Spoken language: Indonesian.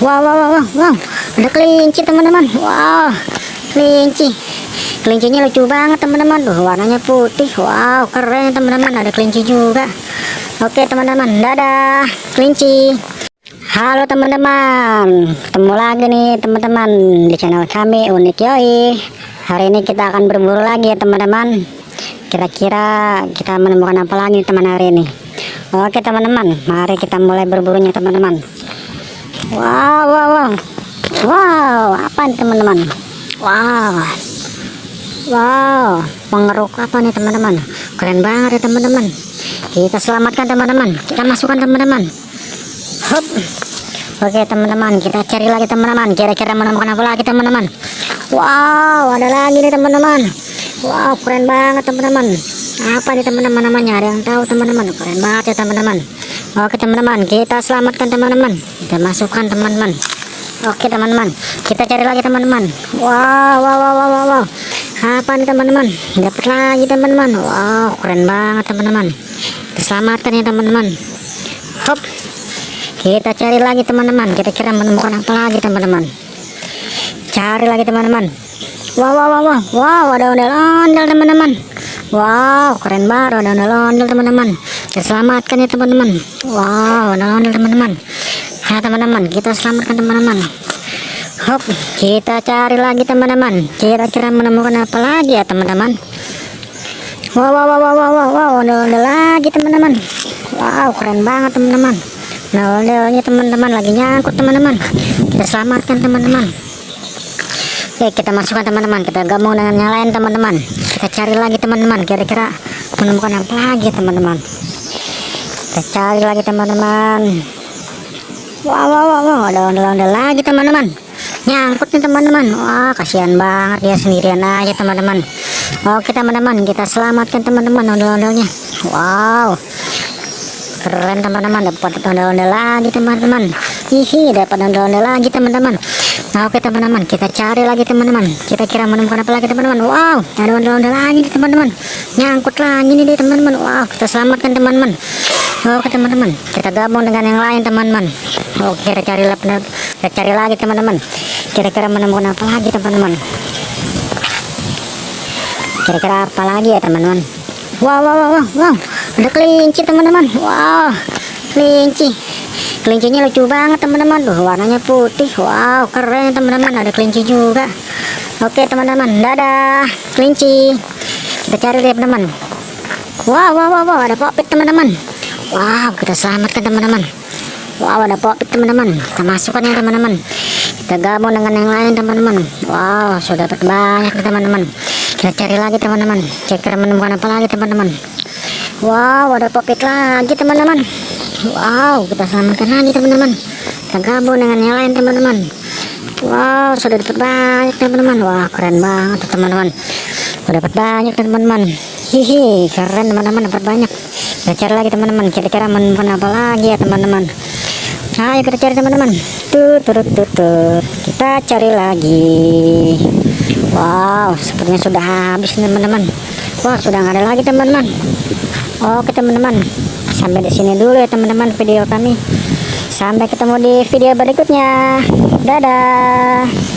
Wow, wow, wow, wow, wow. Ada kelinci teman-teman. Wow, kelinci. Kelincinya lucu banget teman-teman. Warnanya putih. Wow, keren teman-teman. Ada kelinci juga. Oke teman-teman, dadah kelinci. Halo teman-teman, ketemu lagi nih teman-teman di channel kami Unik Yoi. Hari ini kita akan berburu lagi ya teman-teman. Kira-kira kita menemukan apa lagi teman hari ini? Oke teman-teman, mari kita mulai berburunya teman-teman. Wow, wow, wow, wow, apa nih teman-teman? Wow, wow, pengeruk apa nih teman-teman? Keren banget ya teman-teman. Kita selamatkan teman-teman, kita masukkan teman-teman. Hup. Oke teman-teman, kita cari lagi teman-teman. Kira-kira menemukan apa lagi teman-teman? Wow, ada lagi nih teman-teman. Wow, keren banget teman-teman. Apa nih teman-teman namanya? Ada yang tahu teman-teman? Keren banget ya teman-teman. Oke teman-teman, kita selamatkan teman-teman. Kita masukkan teman-teman. Oke teman-teman, kita cari lagi teman-teman. Wow, wow, wow, wow, wow. Apa nih teman-teman? Dapat lagi teman-teman. Wow, keren banget teman-teman. Kita selamatkan ya teman-teman. Hop. Kita cari lagi teman-teman. Kira-kira menemukan apa lagi teman-teman? Cari lagi teman-teman. Wow, wow, wow, wow, wow, ada ondel-ondel teman-teman. Wow, keren banget ada ondel-ondel teman-teman. Kita selamatkan ya teman-teman. Wow, ondel-ondel teman-teman. Ya teman-teman, kita selamatkan teman-teman. Hop, kita cari lagi teman-teman. Kira-kira menemukan apa lagi ya teman-teman? Wow, wow, wow, wow, wow, wow, ondel-ondel lagi teman-teman. Wow, keren banget teman-teman. Nah, ondel-ondelnya teman-teman lagi nyangkut teman-teman. Kita selamatkan teman-teman. Oke, kita masukkan teman-teman. Kita gabung dengan yang lain teman-teman. Kita cari lagi teman-teman. Kira-kira menemukan apa lagi teman-teman? Kita cari lagi teman-teman. Wow, wow, wow, wow, ada ondel-ondel lagi teman-teman. Nyangkut nih teman-teman. Wah, kasihan banget dia sendirian aja teman-teman. Oke teman-teman, kita selamatkan teman-teman ondel-ondelnya. Wow, keren teman-teman, dapat ondel-ondel lagi teman-teman. Hihi, dapat ondel-ondel lagi teman-teman. Oke teman-teman, kita cari lagi teman-teman. Kira-kira menemukan apa lagi teman-teman? Wow, ada ondel-ondel lagi teman-teman. Nyangkut lagi nih teman-teman. Wow, kita selamatkan teman-teman. Oke teman-teman, kita gabung dengan yang lain teman-teman. Oke, kita cari lagi teman-teman. Kira-kira menemukan apa lagi teman-teman? Kira-kira apa lagi ya teman-teman? Wow, wow, wow, wow, wow, ada kelinci teman-teman. Wow, kelinci. Kelincinya lucu banget teman-teman. Warnanya putih. Wow, keren teman-teman. Ada kelinci juga. Oke teman-teman, dadah kelinci. Kita cari deh teman-teman. Wow, wow, wow, wow, ada popit teman-teman. Wow, kita selamatkan teman-teman. Wow, ada popit teman-teman. Kita masukkan ya teman-teman. Kita gabung dengan yang lain teman-teman. Wow, sudah dapat banyak teman-teman. Kita cari lagi teman-teman. Kira-kira menemukan apa lagi teman-teman? Wow, ada popit lagi teman-teman. Wow, kita selamatkan lagi teman-teman. Kita gabung dengan yang lain teman-teman. Wow, sudah dapat banyak teman-teman. Wah, keren banget teman-teman. Sudah dapat banyak teman-teman. Hihi, keren teman-teman, dapat banyak. Kita cari lagi teman-teman. Kira-kira menemukan apa lagi ya teman-teman? Ayo kita cari teman-teman. Kita cari lagi. Wow, sepertinya sudah habis teman-teman. Wah, sudah nggak ada lagi teman-teman. Oke teman-teman, sampai di sini dulu ya teman-teman video kami. Sampai ketemu di video berikutnya. Dadah.